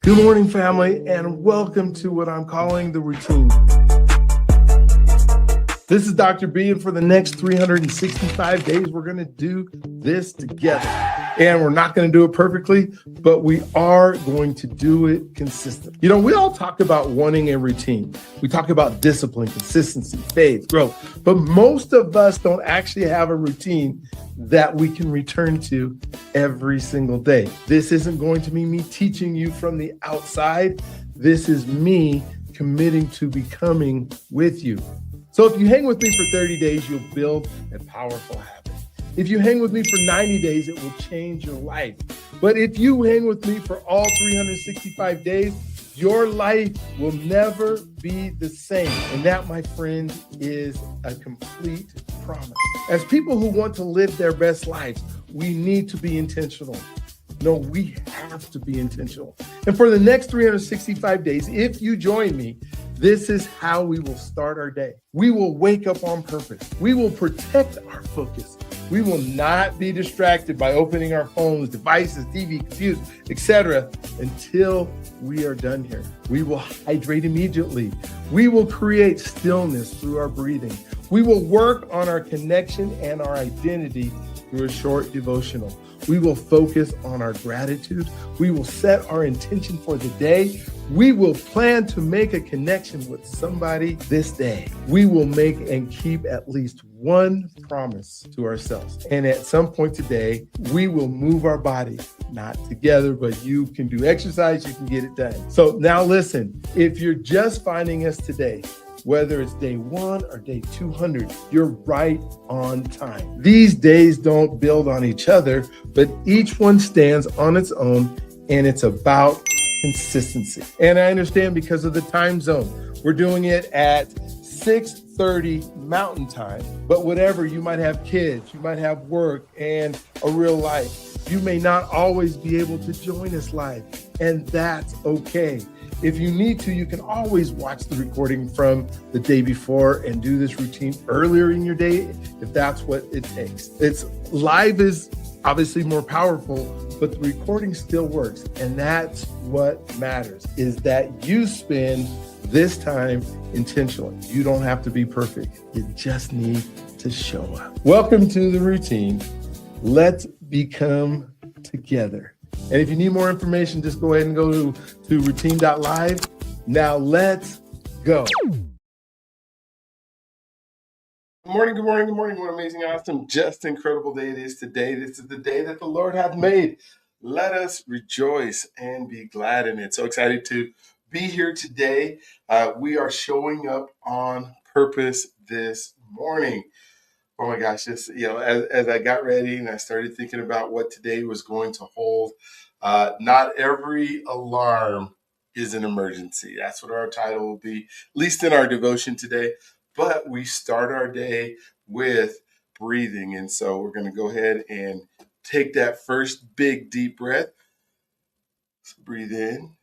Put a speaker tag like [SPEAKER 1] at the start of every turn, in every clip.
[SPEAKER 1] Good morning, family, and welcome to what I'm calling the routine. This is Dr. B, and for the next 365 days, we're going to do this together. And we're not going to do it perfectly, but we are going to do it consistently. You know, we all talk about wanting a routine. We talk about discipline, consistency, faith, growth, but most of us don't actually have a routine that we can return to every single day. This isn't going to be me teaching you from the outside. This is me committing to becoming with you. So if you hang with me for 30 days, you'll build a powerful habit. If you hang with me for 90 days, it will change your life. But if you hang with me for all 365 days, your life will never be the same. And that, my friend, is a complete promise. As people who want to live their best lives, we need to be intentional. No, we have to be intentional. And for the next 365 days, if you join me, this is how we will start our day. We will wake up on purpose. We will protect our focus. We will not be distracted by opening our phones, devices, TV, computers, etc. until we are done here. We will hydrate immediately. We will create stillness through our breathing. We will work on our connection and our identity through a short devotional. We will focus on our gratitude. We will set our intention for the day. We will plan to make a connection with somebody this day. We will make and keep at least one promise to ourselves. And at some point today, we will move our body, not together, but you can do exercise, you can get it done. So now listen, if you're just finding us today, whether it's day 1 or day 200, you're right on time. These days don't build on each other, but each one stands on its own, and it's about consistency. And I understand because of the time zone, we're doing it at 6:30 Mountain Time, but whatever, you might have kids, you might have work and a real life. You may not always be able to join us live, and that's okay. If you need to, you can always watch the recording from the day before and do this routine earlier in your day if that's what it takes. It's live is obviously more powerful, but the recording still works. And that's what matters, is that you spend this time intentionally. You don't have to be perfect. You just need to show up. Welcome to the routine. Let's become together. And if you need more information, just go ahead and go to routine.live. Now let's go. Good morning, good morning, good morning. What amazing, awesome, just incredible day it is today. This is the day that the Lord hath made. Let us rejoice and be glad in it. So excited to be here today. We are showing up on purpose this morning. Oh my gosh, just, as I got ready and I started thinking about what today was going to hold, not every alarm is an emergency. That's what our title will be, at least in our devotion today. But we start our day with breathing. And so we're going to go ahead and take that first big deep breath. So breathe in.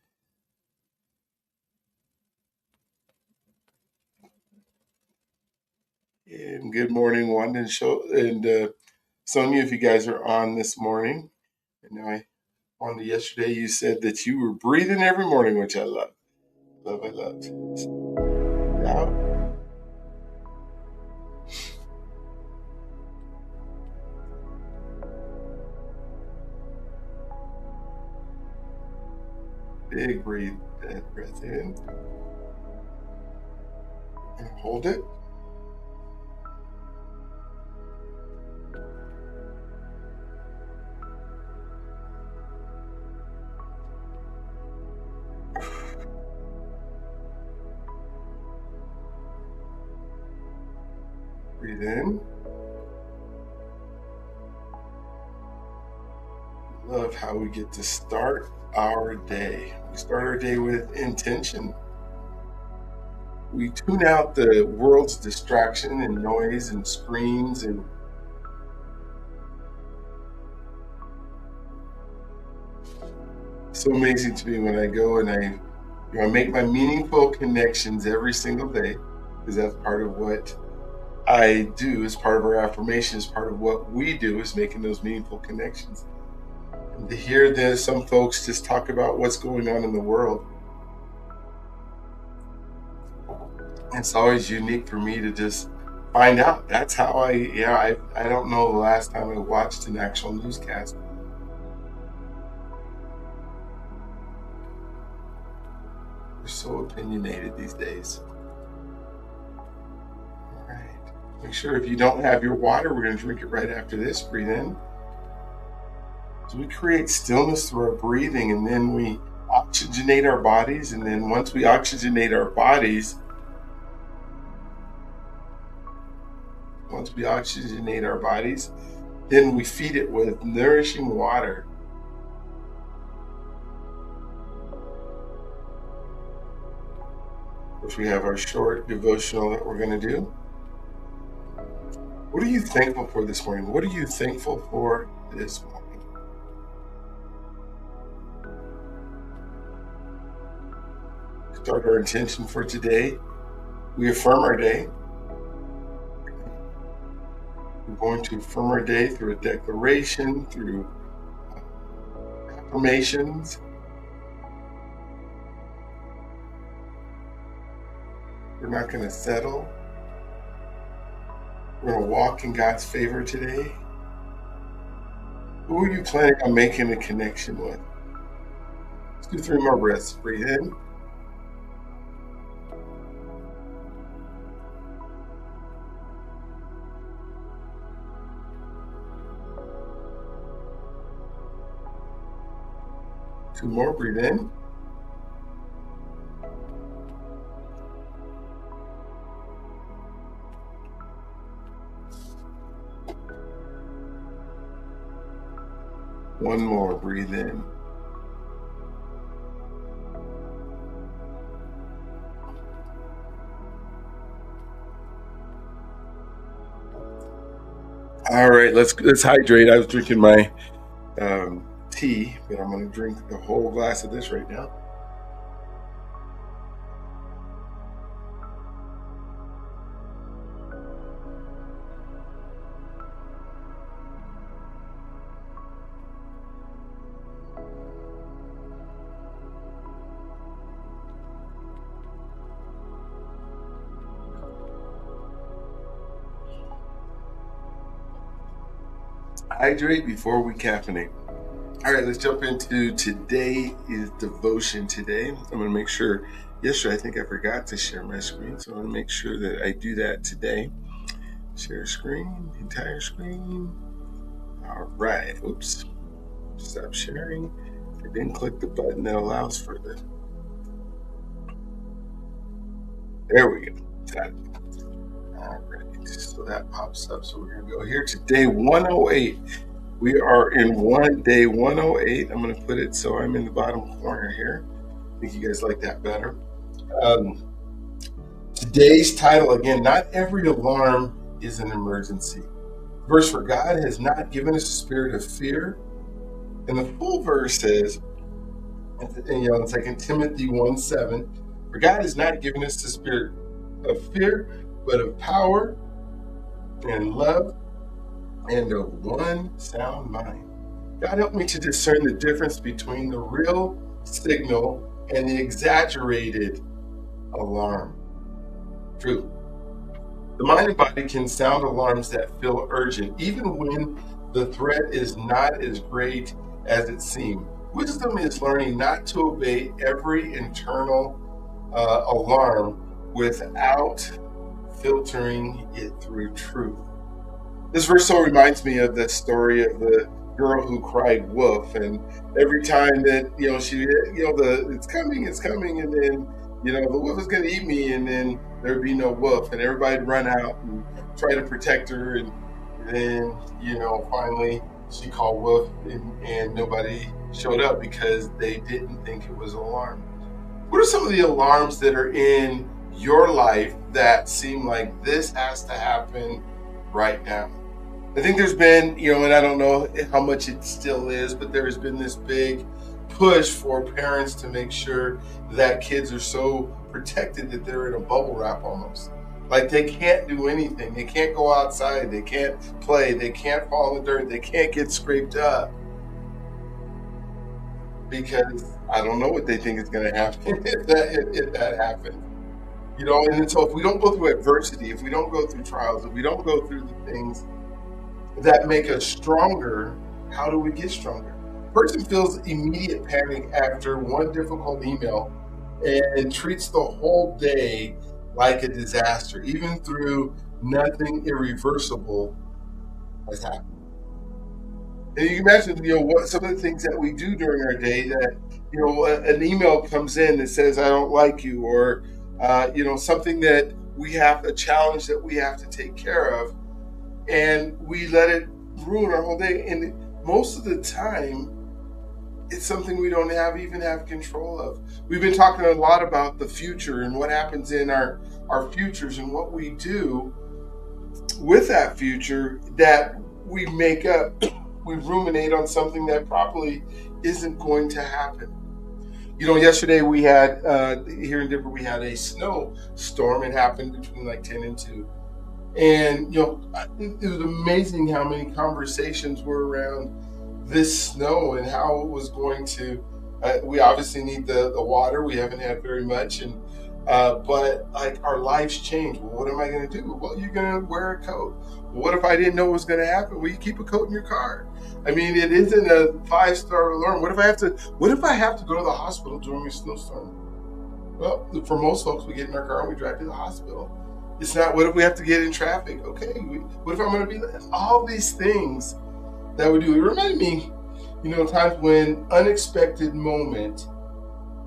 [SPEAKER 1] And good morning, Wanda and Sonia, if you guys are on this morning. And Wanda, yesterday you said that you were breathing every morning, which I love. I love. So, out. Big breathe, that breath in. And hold it. Breathe in. Love how we get to start our day. We start our day with intention. We tune out the world's distraction and noise and screens and so amazing to me when I go and I make my meaningful connections every single day, because that's part of what I do, is part of our affirmation, is part of what we do, is making those meaningful connections. And to hear some folks just talk about what's going on in the world, it's always unique for me to just find out. That's how I don't know the last time I watched an actual newscast. We're so opinionated these days. All right. Make sure if you don't have your water, we're going to drink it right after this. Breathe in. So we create stillness through our breathing, and then we oxygenate our bodies. And then once we oxygenate our bodies, then we feed it with nourishing water. Which we have our short devotional that we're going to do. What are you thankful for this morning? What are you thankful for this morning? Start our intention for today. We affirm our day. We're going to affirm our day through a declaration, through affirmations. We're not going to settle. We're going to walk in God's favor today. Who are you planning on making a connection with? Let's do 3 more breaths. Breathe in. Two more. Breathe in. One more. Breathe in. All right, let's hydrate. I was drinking my tea, but I'm going to drink the whole glass of this right now. Hydrate before we caffeinate. All right, let's jump into today is devotion today. I'm going to make sure, yesterday I think I forgot to share my screen, so I'm going to make sure that I do that today. Share screen, entire screen. All right, oops, stop sharing. I didn't click the button that allows for the, there we go, got it. All right, so that pops up, so we're going to go here to day 108. We are in day 108. I'm going to put it so I'm in the bottom corner here. I think you guys like that better. Today's title, again, not every alarm is an emergency. Verse, for God has not given us a spirit of fear. And the full verse says, in 2 Timothy 1:7, for God has not given us the spirit of fear, but of power and love and of one sound mind. God help me to discern the difference between the real signal and the exaggerated alarm. True. The mind and body can sound alarms that feel urgent, even when the threat is not as great as it seems. Wisdom is learning not to obey every internal alarm without filtering it through truth. This verse so reminds me of the story of the girl who cried wolf, and every time that it's coming, and then the wolf is going to eat me, and then there'd be no wolf, and everybody'd run out and try to protect her, and then finally she called wolf, and nobody showed up because they didn't think it was an alarm. What are some of the alarms that are in your life that seem like this has to happen right now? I think there's been, and I don't know how much it still is, but there has been this big push for parents to make sure that kids are so protected that they're in a bubble wrap almost. Like they can't do anything. They can't go outside. They can't play. They can't fall in the dirt. They can't get scraped up. because I don't know what they think is going to happen if that happens. And so if we don't go through adversity, if we don't go through trials, if we don't go through the things that make us stronger, how do we get stronger? Person feels immediate panic after one difficult email and treats the whole day like a disaster, even through nothing irreversible has happened. And you can imagine, what some of the things that we do during our day that, an email comes in that says, I don't like you, or, something that we have, a challenge that we have to take care of, and we let it ruin our whole day. And most of the time, it's something we don't even have control of. We've been talking a lot about the future and what happens in our futures and what we do with that future that we make up. We ruminate on something that probably isn't going to happen. Yesterday we had, here in Denver, we had a snowstorm. It happened between like 10 and 2. And, it was amazing how many conversations were around this snow and how it was going to, we obviously need the water. We haven't had very much. And but like our lives change. Well, what am I going to do? Well, you're going to wear a coat. Well, what if I didn't know what was going to happen? Well, you keep a coat in your car. I mean, it isn't a 5-star alarm. What if I have to go to the hospital during a snowstorm? Well, for most folks, we get in our car and we drive to the hospital. It's not, what if we have to get in traffic? Okay, what if I'm going to be all these things that we do? It reminded me, times when unexpected moment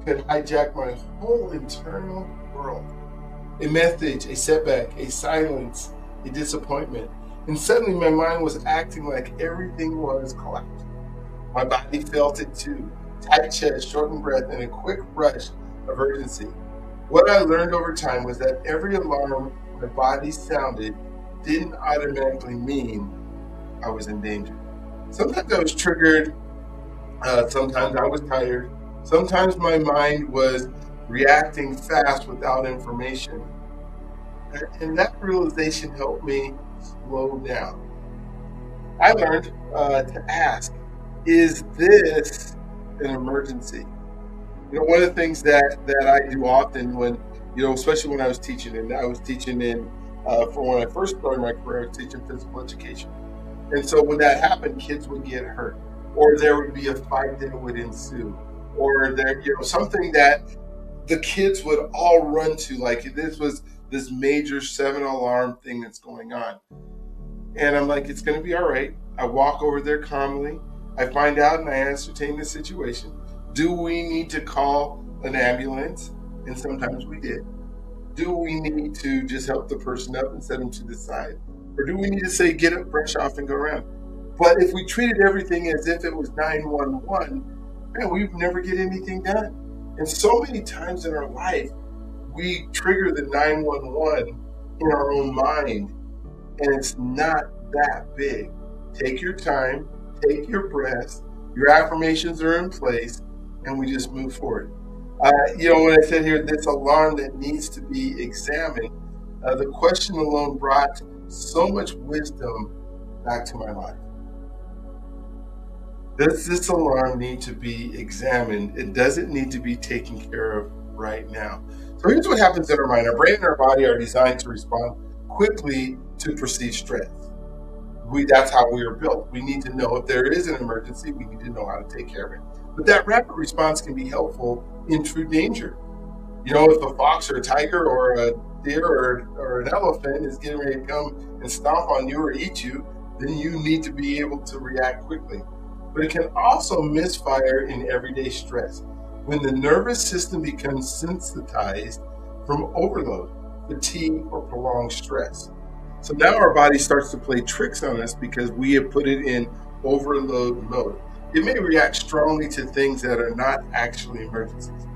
[SPEAKER 1] could hijack my whole internal world. A message, a setback, a silence, a disappointment. And suddenly my mind was acting like everything was collapsing. My body felt it too. Tight chest, shortened breath, and a quick rush of urgency. What I learned over time was that every alarm my body sounded didn't automatically mean I was in danger. Sometimes I was triggered. Sometimes I was tired. Sometimes my mind was reacting fast without information. And that realization helped me slow down. I learned to ask, is this an emergency? One of the things that I do often when, especially when I was teaching, and I was teaching for when I first started my career, I was teaching physical education. And so when that happened, kids would get hurt, or there would be a fight that would ensue, or there, something that the kids would all run to, like this was this major 7-alarm thing that's going on. And I'm like, it's going to be all right. I walk over there calmly. I find out and I ascertain the situation. Do we need to call an ambulance? And sometimes we did. Do we need to just help the person up and set them to the side? Or do we need to say, get up, brush off, and go around? But if we treated everything as if it was 911, man, we'd never get anything done. And so many times in our life, we trigger the 911 in our own mind, and it's not that big. Take your time, take your breaths, your affirmations are in place, and we just move forward. When I said here, this alarm that needs to be examined, the question alone brought so much wisdom back to my life. Does this alarm need to be examined? It doesn't need to be taken care of right now. So here's what happens in our mind. Our brain and our body are designed to respond quickly to perceived stress. That's how we are built. We need to know if there is an emergency, we need to know how to take care of it. But that rapid response can be helpful in true danger. If a fox or a tiger or a deer or an elephant is getting ready to come and stomp on you or eat you, then you need to be able to react quickly. But it can also misfire in everyday stress when the nervous system becomes sensitized from overload, fatigue, or prolonged stress. So now our body starts to play tricks on us because we have put it in overload mode. It may react strongly to things that are not actually emergencies.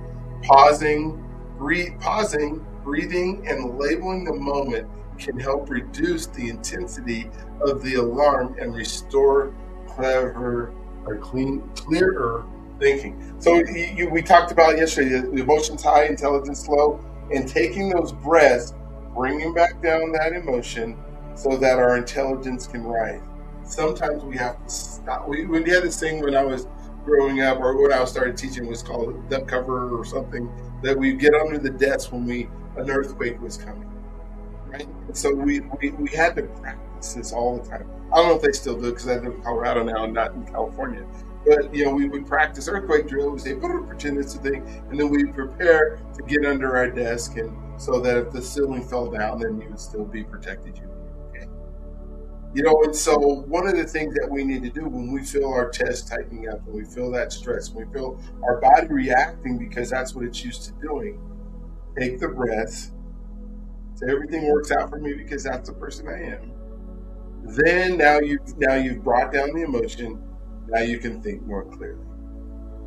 [SPEAKER 1] Pausing, breathing, and labeling the moment can help reduce the intensity of the alarm and restore clearer thinking. So we talked about yesterday, the emotions high, intelligence low, and taking those breaths, bringing back down that emotion so that our intelligence can rise. Sometimes we have to stop. We had this thing when I was growing up, or when I started teaching, was called a duck cover or something, that we get under the desk when an earthquake was coming, right? And so we had to practice this all the time. I don't know if they still do it because I live in Colorado now, not in California. But we would practice earthquake drill. We say, pretend it's a thing, and then we prepare to get under our desk, and so that if the ceiling fell down, then you would still be protected. You'd be okay. And so one of the things that we need to do when we feel our chest tightening up, when we feel that stress, when we feel our body reacting because that's what it's used to doing, take the breath. So everything works out for me because that's the person I am. Then now you've brought down the emotion. Now you can think more clearly.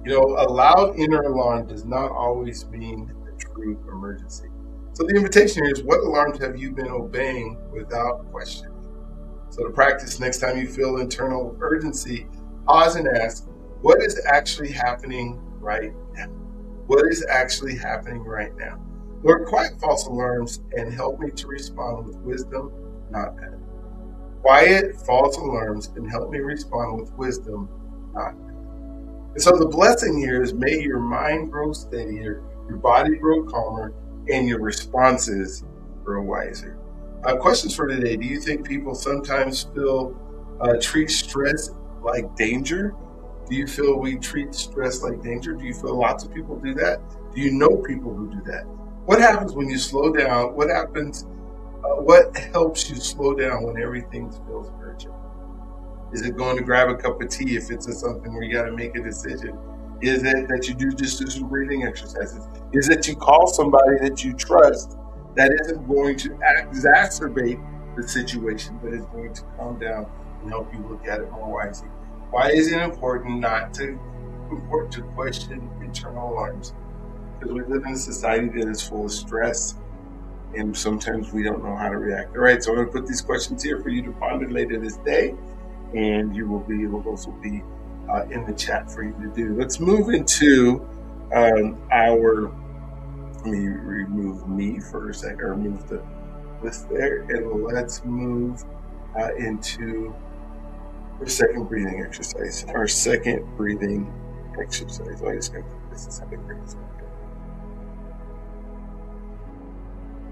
[SPEAKER 1] A loud inner alarm does not always mean a true emergency. So the invitation here is, what alarms have you been obeying without question? So to practice, next time you feel internal urgency, pause and ask, what is actually happening right now? What is actually happening right now? Lord, quiet false alarms and help me to respond with wisdom, not panic. Quiet false alarms and help me respond with wisdom, not panic. And so the blessing here is, may your mind grow steadier, your body grow calmer, and your responses grow wiser. Questions for today. Do you think people sometimes treat stress like danger? Do you feel we treat stress like danger? Do you feel lots of people do that? Do you know people who do that? What happens when you slow down? What happens? What helps you slow down when everything feels urgent? Is it going to grab a cup of tea if it's something where you got to make a decision? Is it that you do some breathing exercises? Is it you call somebody that you trust that isn't going to exacerbate the situation, but is going to calm down and help you look at it more wisely? Why is it important to question internal alarms? Because we live in a society that is full of stress, and sometimes we don't know how to react. All right, so I'm going to put these questions here for you to ponder later this day, and you will be able to also be in the chat for you to do. Let's move into let me remove me for a second, or remove the list there, and let's move into our second breathing exercise. Oh, I just got to put this is how to breathe.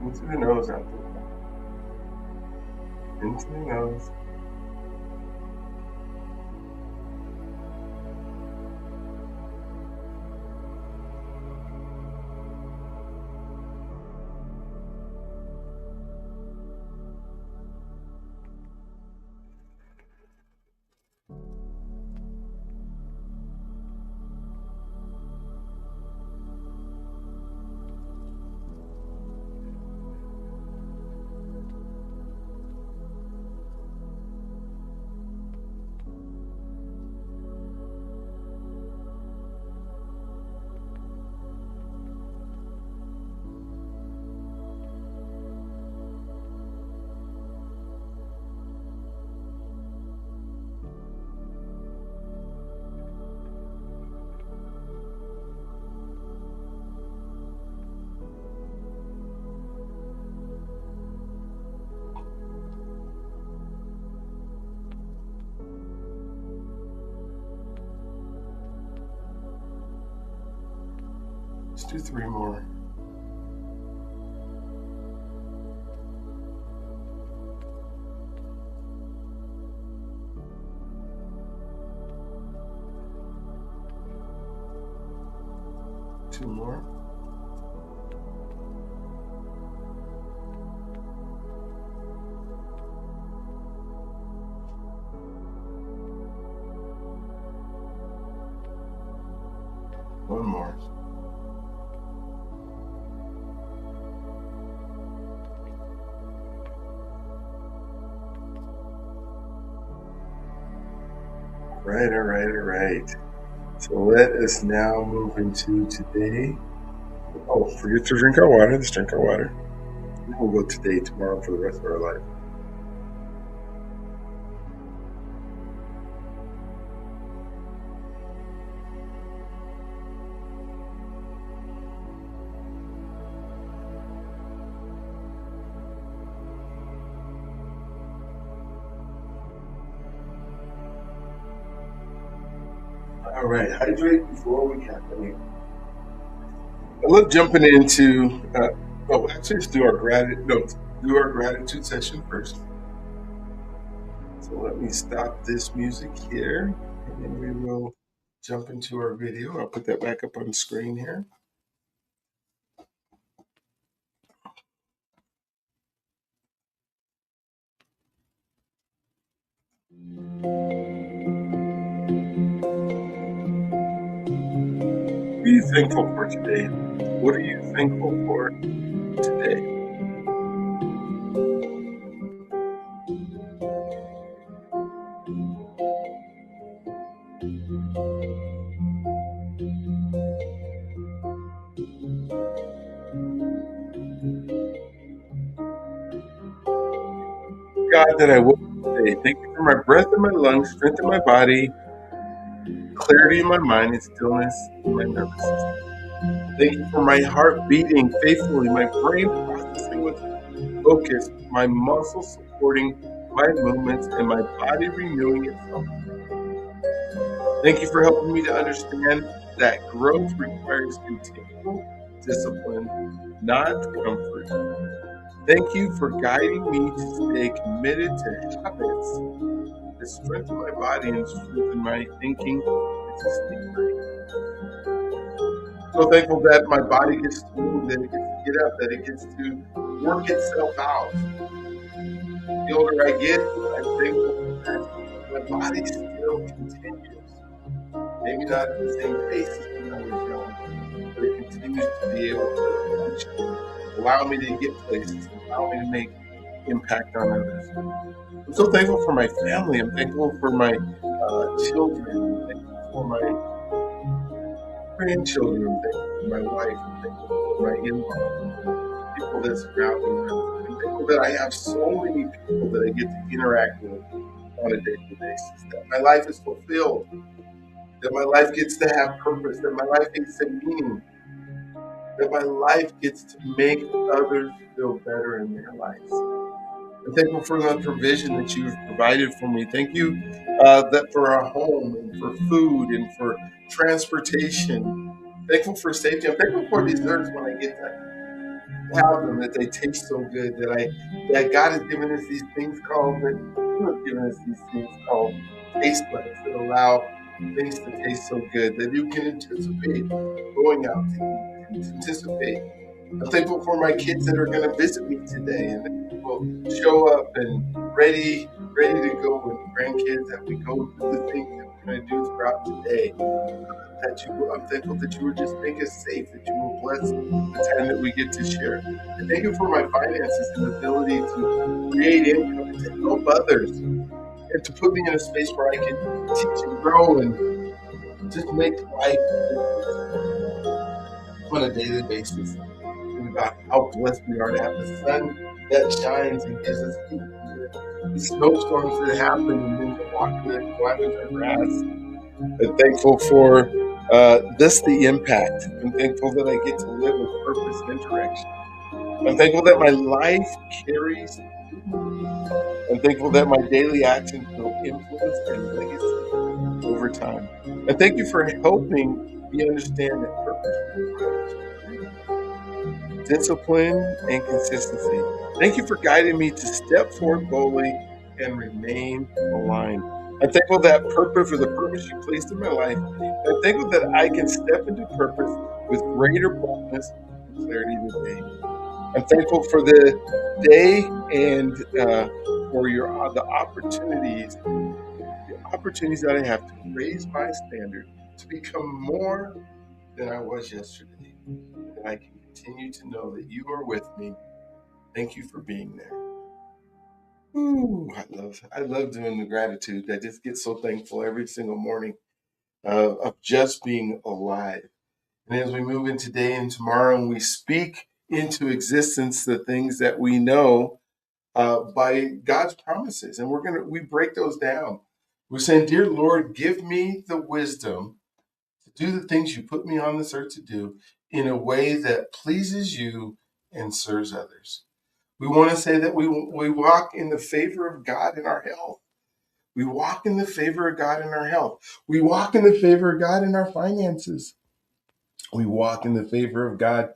[SPEAKER 1] Into the nose, out the mouth. Into the nose. Let's do 3 more. Two more. One more. All right. So let us now move into today. Oh, forget to drink our water. Let's drink our water. We'll go today, tomorrow, for the rest of our life. All right, hydrate before we caffeinate. I love jumping into. Actually, let's do our gratitude. No, do our gratitude session first. So let me stop this music here, and then we will jump into our video. I'll put that back up on the screen here. What are you thankful for today? What are you thankful for today? God, that I woke up today. Thank you for my breath in my lungs, strength in my body, clarity in my mind, and stillness in my nervous system. Thank you for my heart beating faithfully, my brain processing with focus, my muscles supporting my movements, and my body renewing itself. Thank you for helping me to understand that growth requires continual discipline, not comfort. Thank you for guiding me to stay committed to habits that strengthen my body and strengthen my thinking and sustain my. So thankful that my body gets to move, that it gets to get up, that it gets to work itself out. The older I get, I'm thankful that my body still continues. Maybe not at the same pace as when I was young, but it continues to be able to function, allow me to get places, allow me to make impact on others. I'm so thankful for my family. I'm thankful for my children. I'm thankful for my grandchildren. I'm thankful for my wife. I'm thankful for my in-laws, people that surround me. I'm thankful that I have so many people that I get to interact with on a daily basis. That my life is fulfilled. That my life gets to have purpose. That my life gets to meaning. That my life gets to make others feel better in their lives. I'm thankful for the provision that you've provided for me. Thank you that for our home and for food and for transportation. Thankful for safety. I'm thankful for desserts when I get to have them, that they taste so good. That God has given us these things called that you have given us these things called taste buds that allow things to taste so good that you can anticipate going out to eat and anticipate. I'm thankful for my kids that are going to visit me today and that will show up and ready to go, and grandkids that we go do the things that we're going to do throughout today. I'm thankful that you will just make us safe, that you will bless the time that we get to share. I thank you for my finances and the ability to create income and to help others and to put me in a space where I can teach and grow and just make life a difference on a daily basis. And about how blessed we are to have the sun that shines and gives us heat, the snowstorms that happen, and then the water that waters our grass. I'm thankful for the impact. I'm thankful that I get to live with purpose and direction. I'm thankful that my life carries meaning. I'm thankful that my daily actions build influence and legacy over time. And thank you for helping me understand that purpose requires discipline and consistency. Thank you for guiding me to step forward boldly and remain aligned. I'm thankful that purpose for the purpose you placed in my life. I'm thankful that I can step into purpose with greater boldness and clarity today. I'm thankful for the day and for the opportunities that I have to raise my standard to become more than I was yesterday. And I can continue to know that you are with me. Thank you for being there. Ooh, I love doing the gratitude. I just get so thankful every single morning of just being alive. And as we move in today and tomorrow, and we speak into existence the things that we know by God's promises, and we break those down. We're saying, "Dear Lord, give me the wisdom to do the things you put me on this earth to do in a way that pleases you and serves others." We want to say that we walk in the favor of God in our health. We walk in the favor of God in our health. We walk in the favor of God in our finances. We walk in the favor of God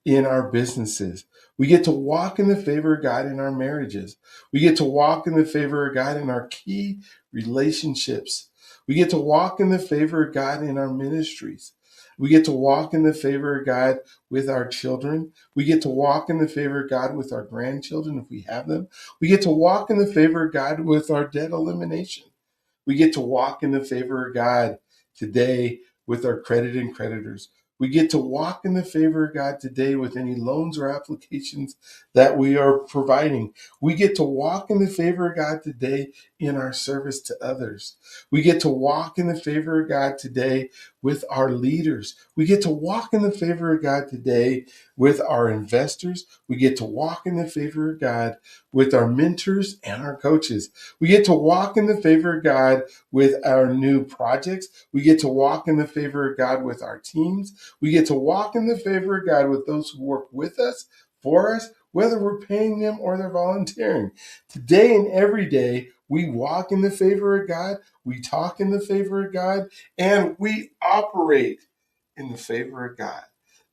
[SPEAKER 1] in our businesses. We get to walk in the favor of God in our marriages. We get to walk in the favor of God in our key relationships. We get to walk in the favor of God in our ministries. We get to walk in the favor of God with our children. We get to walk in the favor of God with our grandchildren if we have them. We get to walk in the favor of God with our debt elimination. We get to walk in the favor of God today with our credit and creditors. We get to walk in the favor of God today with any loans or applications that we are providing. We get to walk in the favor of God today in our service to others. We get to walk in the favor of God today with our leaders. We get to walk in the favor of God today with our investors. We get to walk in the favor of God with our mentors and our coaches. We get to walk in the favor of God with our new projects. We get to walk in the favor of God with our teams. We get to walk in the favor of God with those who work with us, for us, whether we're paying them or they're volunteering. Today and every day, we walk in the favor of God, we talk in the favor of God, and we operate in the favor of God.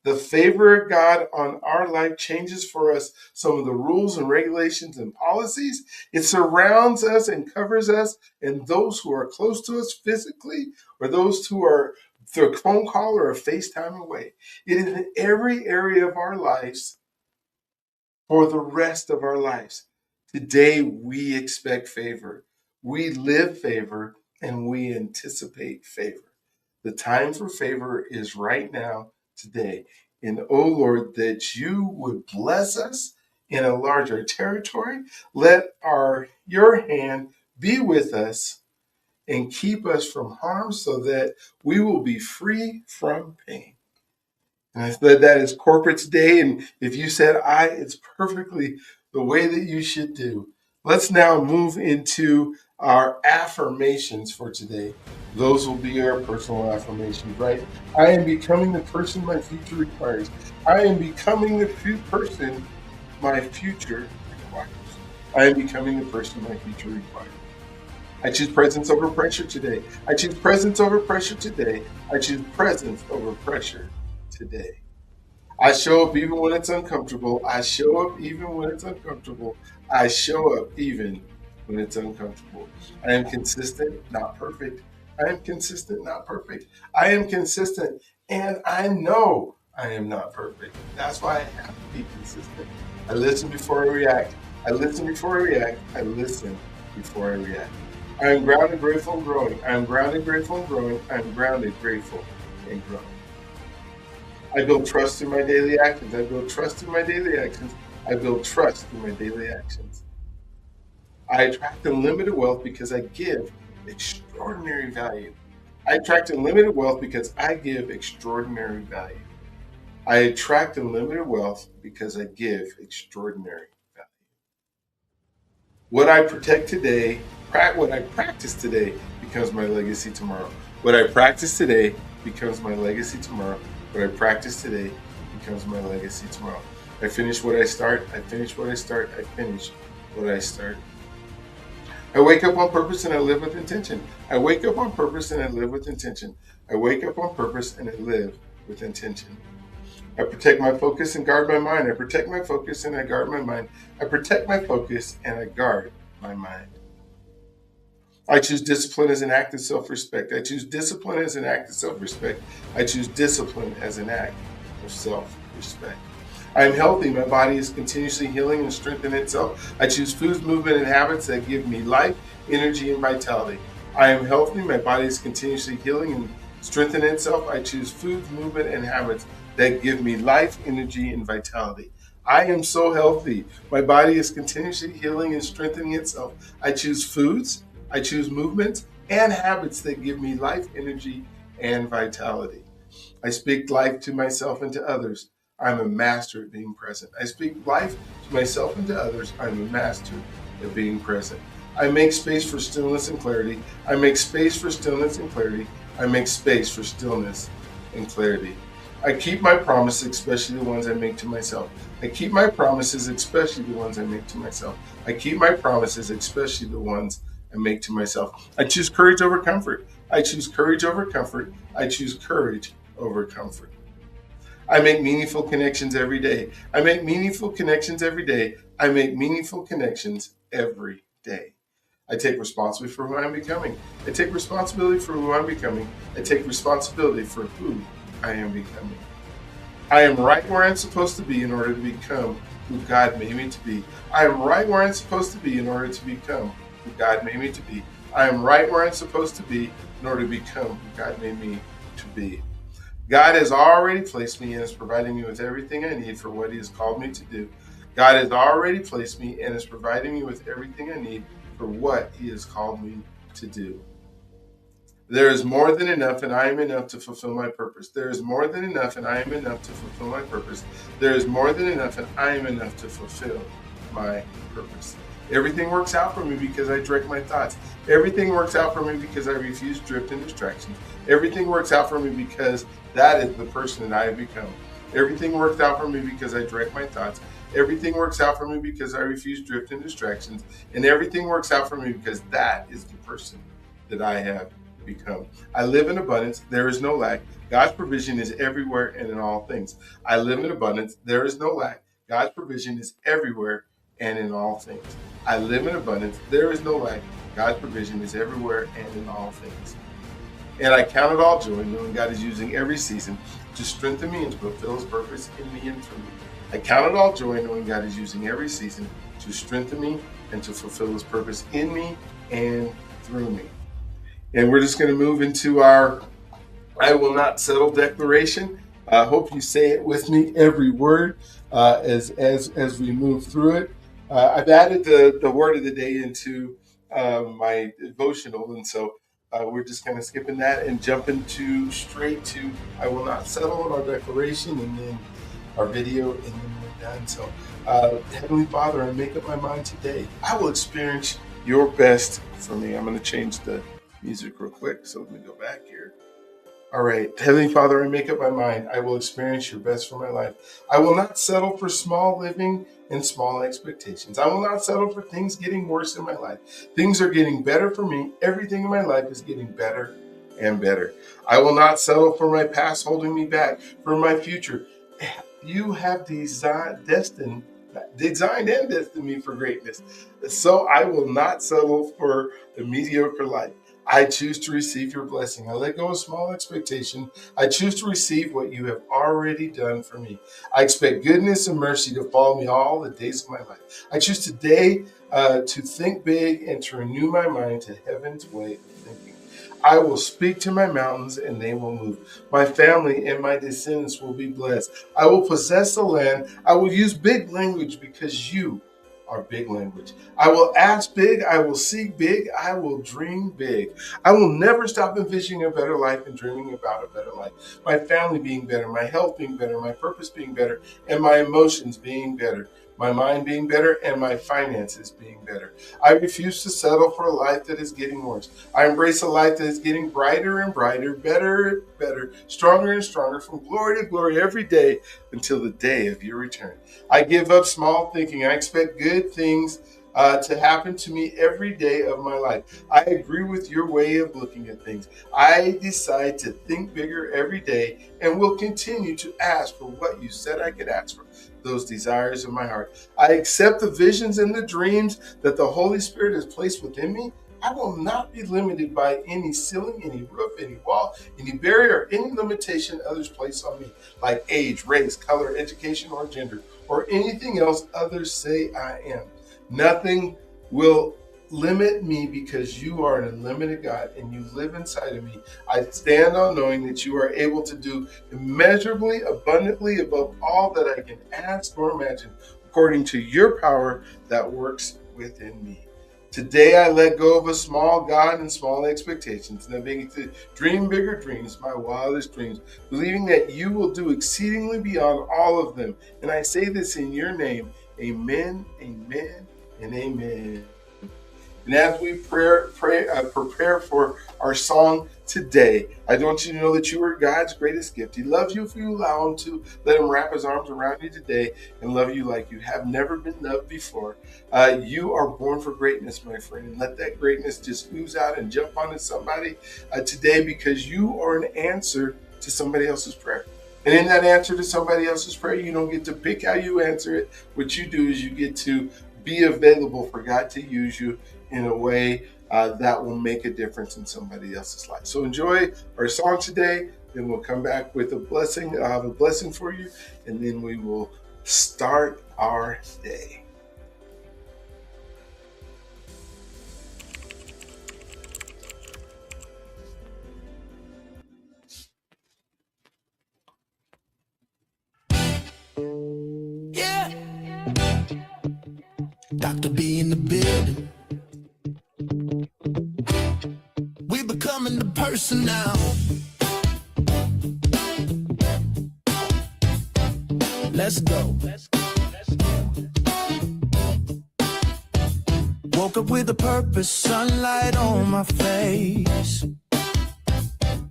[SPEAKER 1] The favor of God on our life changes for us some of the rules and regulations and policies. It surrounds us and covers us and those who are close to us physically or those who are through a phone call or a FaceTime away. It is in every area of our lives for the rest of our lives. Today, we expect favor. We live favor and we anticipate favor. The time for favor is right now, today. And oh Lord, that you would bless us and enlarge our territory. Let your hand be with us and keep us from harm so that we will be free from pain. And I said that is corporate today. And if you said I, it's perfectly the way that you should do. Let's now move into our affirmations for today. Those will be our personal affirmations, right? I am becoming the person my future requires. I am becoming the person my future requires. I am becoming the person my future requires. I choose presence over pressure today. I choose presence over pressure today. I choose presence over pressure today. I show up even when it's uncomfortable. I show up even when it's uncomfortable. I show up even when it's uncomfortable. I am consistent, not perfect. I am consistent, not perfect. I am consistent, and I know I am not perfect. That's why I have to be consistent. I listen before I react. I listen before I react. I listen before I react. I am grounded, grateful, and growing. I am grounded, grateful, and growing. I am grounded, grateful, and growing. I build trust through my daily actions. I build trust through my daily actions. I build trust through my daily actions. I attract unlimited wealth because I give extraordinary value. I attract unlimited wealth because I give extraordinary value. I attract unlimited wealth because I give extraordinary value. What I protect today, what I practice today becomes my legacy tomorrow. What I practice today becomes my legacy tomorrow. What I practice today becomes my legacy tomorrow. I finish what I start. I finish what I start. I finish what I start. I wake up on purpose and I live with intention. I wake up on purpose and I live with intention. I wake up on purpose and I live with intention. I protect my focus and guard my mind. I protect my focus and I guard my mind. I protect my focus and I guard my mind. I choose discipline as an act of self-respect. I choose discipline as an act of self-respect. I choose discipline as an act of self-respect. I am healthy. My body is continuously healing and strengthening itself. I choose foods, movement, and habits that give me life, energy, and vitality. I am healthy. My body is continuously healing and strengthening itself. I choose foods, movement, and habits that give me life, energy, and vitality. I am so healthy. My body is continuously healing and strengthening itself. I choose foods, I choose movements, and habits that give me life, energy, and vitality. I speak life to myself and to others. I'm a master at being present. I speak life to myself and to others. I'm a master at being present. I make space for stillness and clarity. I make space for stillness and clarity. I make space for stillness and clarity. I keep my promises, especially the ones I make to myself. I keep my promises, especially the ones I make to myself. I keep my promises, especially the ones I make to myself. I choose courage over comfort. I choose courage over comfort. I choose courage over comfort. I make meaningful connections every day. I make meaningful connections every day. I make meaningful connections every day. I take responsibility for who I'm becoming. I take responsibility for who I'm becoming. I take responsibility for who I am becoming. I am right where I'm supposed to be in order to become who God made me to be. I am right where I'm supposed to be in order to become who God made me to be. I am right where I'm supposed to be in order to become who God made me to be. God has already placed me and is providing me with everything I need for what He has called me to do. God has already placed me and is providing me with everything I need for what He has called me to do. There is more than enough, and I am enough to fulfill my purpose. There is more than enough, and I am enough to fulfill my purpose. There is more than enough, and I am enough to fulfill my purpose. Everything works out for me because I direct my thoughts. Everything works out for me because I refuse drift and distractions. Everything works out for me because that is the person that I have become. Everything works out for me because I direct my thoughts. Everything works out for me because I refuse drift and distractions. And everything works out for me because that is the person that I have become. I live in abundance. There is no lack. God's provision is everywhere and in all things. I live in abundance. There is no lack. God's provision is everywhere and in all things. I live in abundance. There is no lack. God's provision is everywhere and in all things. And I count it all joy, knowing God is using every season to strengthen me and to fulfill His purpose in me and through me. I count it all joy, knowing God is using every season to strengthen me and to fulfill His purpose in me and through me. And we're just going to move into our I will not settle declaration. I hope you say it with me, every word, as we move through it. I've added the word of the day into my devotional, and so we're just kind of skipping that and jumping straight to I will not settle in our declaration, and then our video, and then we're done. So, Heavenly Father, I make up my mind today. I will experience your best for me. I'm going to change the music real quick, so let me go back here. All right, Heavenly Father, I make up my mind. I will experience your best for my life. I will not settle for small living and small expectations. I will not settle for things getting worse in my life. Things are getting better for me. Everything in my life is getting better and better. I will not settle for my past holding me back for my future. You have designed and destined me for greatness. So I will not settle for a mediocre life. I choose to receive your blessing. I let go of small expectation. I choose to receive what you have already done for me. I expect goodness and mercy to follow me all the days of my life. I choose today to think big and to renew my mind to heaven's way of thinking. I will speak to my mountains and they will move. My family and my descendants will be blessed. I will possess the land. I will use big language because you are big language. I will ask big. I will seek big. I will dream big. I will never stop envisioning a better life and dreaming about a better life. My family being better, my health being better, my purpose being better, and my emotions being better. My mind being better and my finances being better. I refuse to settle for a life that is getting worse. I embrace a life that is getting brighter and brighter, better and better, stronger and stronger, from glory to glory every day until the day of your return. I give up small thinking. I expect good things to happen to me every day of my life. I agree with your way of looking at things. I decide to think bigger every day and will continue to ask for what you said I could ask for, those desires of my heart. I accept the visions and the dreams that the Holy Spirit has placed within me. I will not be limited by any ceiling, any roof, any wall, any barrier, or any limitation others place on me, like age, race, color, education, or gender, or anything else others say I am. Nothing will limit me because you are an unlimited God and you live inside of me. I stand on knowing that you are able to do immeasurably, abundantly above all that I can ask or imagine, according to your power that works within me. Today I let go of a small God and small expectations, and I begin to dream bigger dreams, my wildest dreams, believing that you will do exceedingly beyond all of them. And I say this in your name. Amen, amen, and amen. And as we prepare for our song today, I want you to know that you are God's greatest gift. He loves you if you allow him to. Let him wrap his arms around you today and love you like you have never been loved before. You are born for greatness, my friend, and let that greatness just ooze out and jump onto somebody today, because you are an answer to somebody else's prayer. And in that answer to somebody else's prayer, you don't get to pick how you answer it. What you do is you get to be available for God to use you in a way that will make a difference in somebody else's life. So enjoy our song today, then we'll come back with a blessing. I have a blessing for you, and then we will start our day.
[SPEAKER 2] Yeah. Dr.B in the building. We're becoming the person now. Let's go. Woke up with a purpose, sunlight on my face.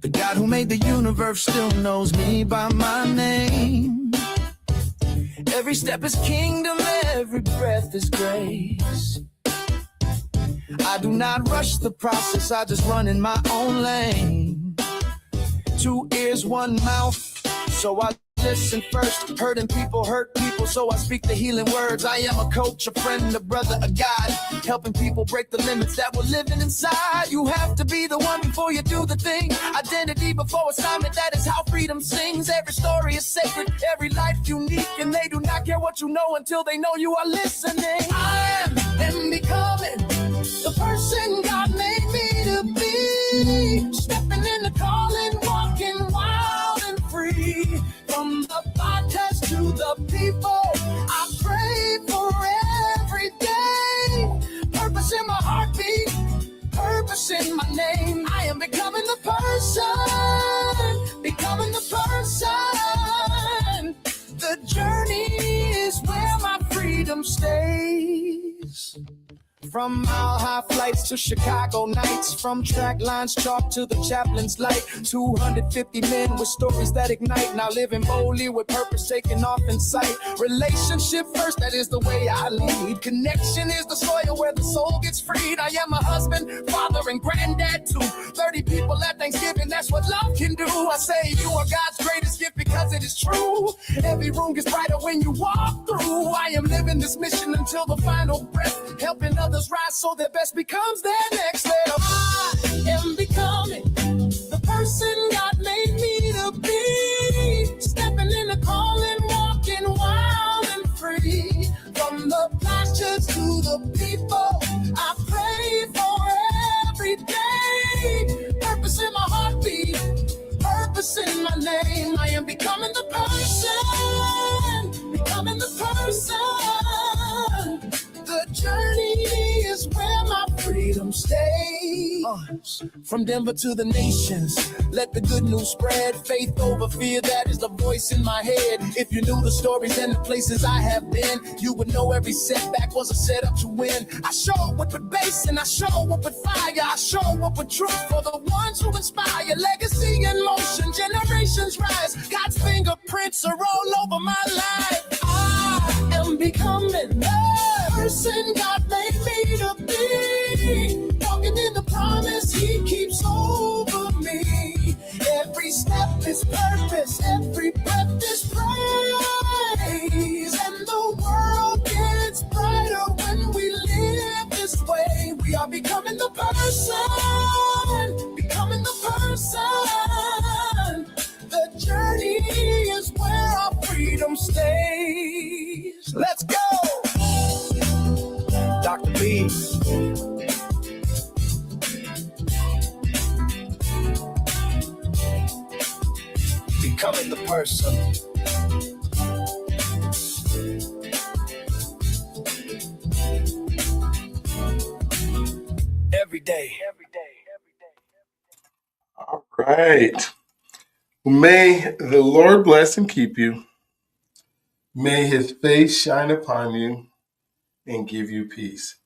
[SPEAKER 2] The God who made the universe still knows me by my name. Every step is kingdom, every breath is grace. I do not rush the process, I just run in my own lane. 2 ears, 1 mouth, so I listen first. Hurting people hurt people, so I speak the healing words. I am a coach, a friend, a brother, a guide, helping people break the limits that were living inside. You have to be the one before you do the thing. Identity before assignment, that is how freedom sings. Every story is sacred, every life unique, and they do not care what you know until they know you are listening. I am becoming the person God made me to be. Stepping in the calling, walking wild and free. From the podcast to the people, I pray for every day. Purpose in my heartbeat, purpose in my name. I am becoming the person, becoming the person. The journey is where my freedom stays. From mile-high flights to Chicago nights, from track lines chalk to the chaplain's light. 250 men with stories that ignite, now living boldly with purpose taking off in sight. Relationship first, that is the way I lead. Connection is the soil where the soul gets freed. I am a husband, father, and granddad too. 30 people at Thanksgiving, that's what love can do. I say you are God's greatest gift because it is true. Every room gets brighter when you walk through. I am living this mission until the final breath, helping others rise so their best becomes their next level. I am becoming the person God made me to be. Stepping in the calling, walking wild and free. From the pastures to the people, I pray for every day. Purpose in my heartbeat, purpose in my name. I am becoming the person, becoming the person. The journey is where my freedom stays. From Denver to the nations, let the good news spread. Faith over fear, that is the voice in my head. If you knew the stories and the places I have been, you would know every setback was a setup to win. I show up with bass and I show up with fire. I show up with truth for the ones who inspire. Legacy in motion, generations rise. God's fingerprints are all over my life. I am becoming the person God made me to be. Walking in the promise He keeps over me. Every step is purpose, every breath is praise. And the world gets brighter when we live this way. We are becoming the person, becoming the person. The journey is where our freedom stays. Let's go! Dr.B. Becoming the person. Every day.
[SPEAKER 1] All right. May the Lord bless and keep you. May His face shine upon you and give you peace.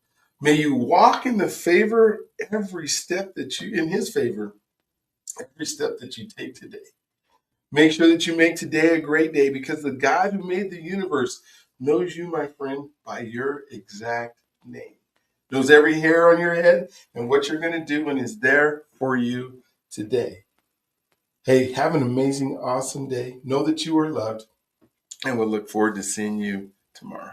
[SPEAKER 1] May you walk in the favor every step that you, in his favor, every step that you take today. Make sure that you make today a great day, because the God who made the universe knows you, my friend, by your exact name. Knows every hair on your head and what you're going to do, and is there for you today. Hey, have an amazing, awesome day. Know that you are loved, and we'll look forward to seeing you tomorrow.